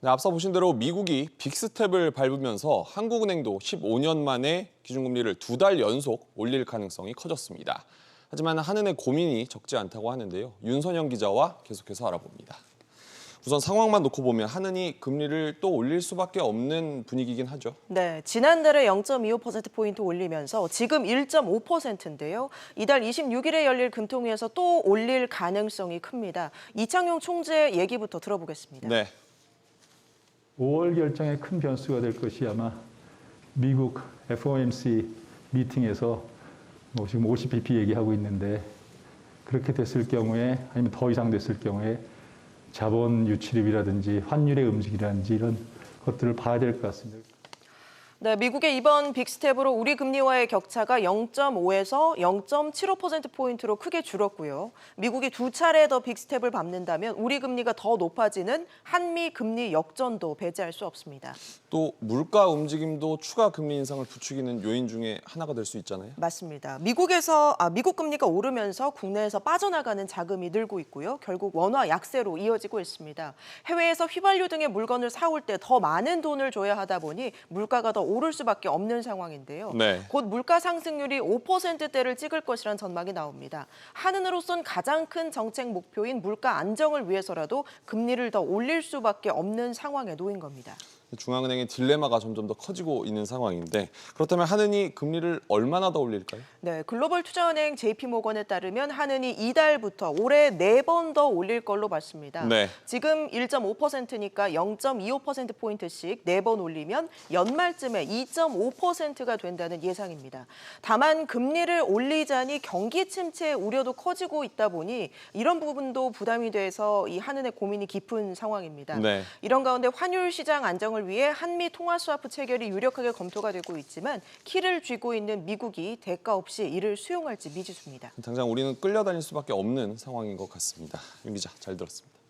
네, 앞서 보신 대로 미국이 빅스텝을 밟으면서 한국은행도 15년 만에 기준금리를 2달 연속 올릴 가능성이 커졌습니다. 하지만 한은의 고민이 적지 않다고 하는데요. 윤선영 기자와 계속해서 알아봅니다. 우선 상황만 놓고 보면 한은이 금리를 또 올릴 수밖에 없는 분위기긴 하죠. 네, 지난달에 0.25%포인트 올리면서 지금 1.5%인데요. 이달 26일에 열릴 금통위에서 또 올릴 가능성이 큽니다. 이창용 총재 얘기부터 들어보겠습니다. 네. 5월 결정에 큰 변수가 될 것이 아마 미국 FOMC 미팅에서 지금 50bp 얘기하고 있는데 그렇게 됐을 경우에 아니면 더 이상 됐을 경우에 자본 유출입이라든지 환율의 움직임이라든지 이런 것들을 봐야 될 것 같습니다. 네, 미국의 이번 빅스텝으로 우리 금리와의 격차가 0.5에서 0.75%포인트로 크게 줄었고요. 미국이 두 차례 더 빅스텝을 밟는다면 우리 금리가 더 높아지는 한미 금리 역전도 배제할 수 없습니다. 또 물가 움직임도 추가 금리 인상을 부추기는 요인 중에 하나가 될 수 있잖아요. 맞습니다. 미국 금리가 오르면서 국내에서 빠져나가는 자금이 늘고 있고요. 결국 원화 약세로 이어지고 있습니다. 해외에서 휘발유 등의 물건을 사올 때 더 많은 돈을 줘야 하다 보니 물가가 더 오를 수밖에 없는 상황인데요. 네. 곧 물가 상승률이 5%대를 찍을 것이란 전망이 나옵니다. 한은으로선 가장 큰 정책 목표인 물가 안정을 위해서라도 금리를 더 올릴 수밖에 없는 상황에 놓인 겁니다. 중앙은행의 딜레마가 점점 더 커지고 있는 상황인데 그렇다면 한은이 금리를 얼마나 더 올릴까요? 네, 글로벌 투자은행 JP모건에 따르면 한은이 이달부터 올해 4번 더 올릴 걸로 봤습니다. 네. 지금 1.5%니까 0.25%포인트씩 4번 올리면 연말쯤에 2.5%가 된다는 예상입니다. 다만 금리를 올리자니 경기 침체 우려도 커지고 있다 보니 이런 부분도 부담이 돼서 이 한은의 고민이 깊은 상황입니다. 네. 이런 가운데 환율 시장 안정을 위해 한미 통화 스와프 체결이 유력하게 검토가 되고 있지만 키를 쥐고 있는 미국이 대가 없이 이를 수용할지 미지수입니다. 당장 우리는 끌려다닐 수밖에 없는 상황인 것 같습니다. 윤 기자, 잘 들었습니다.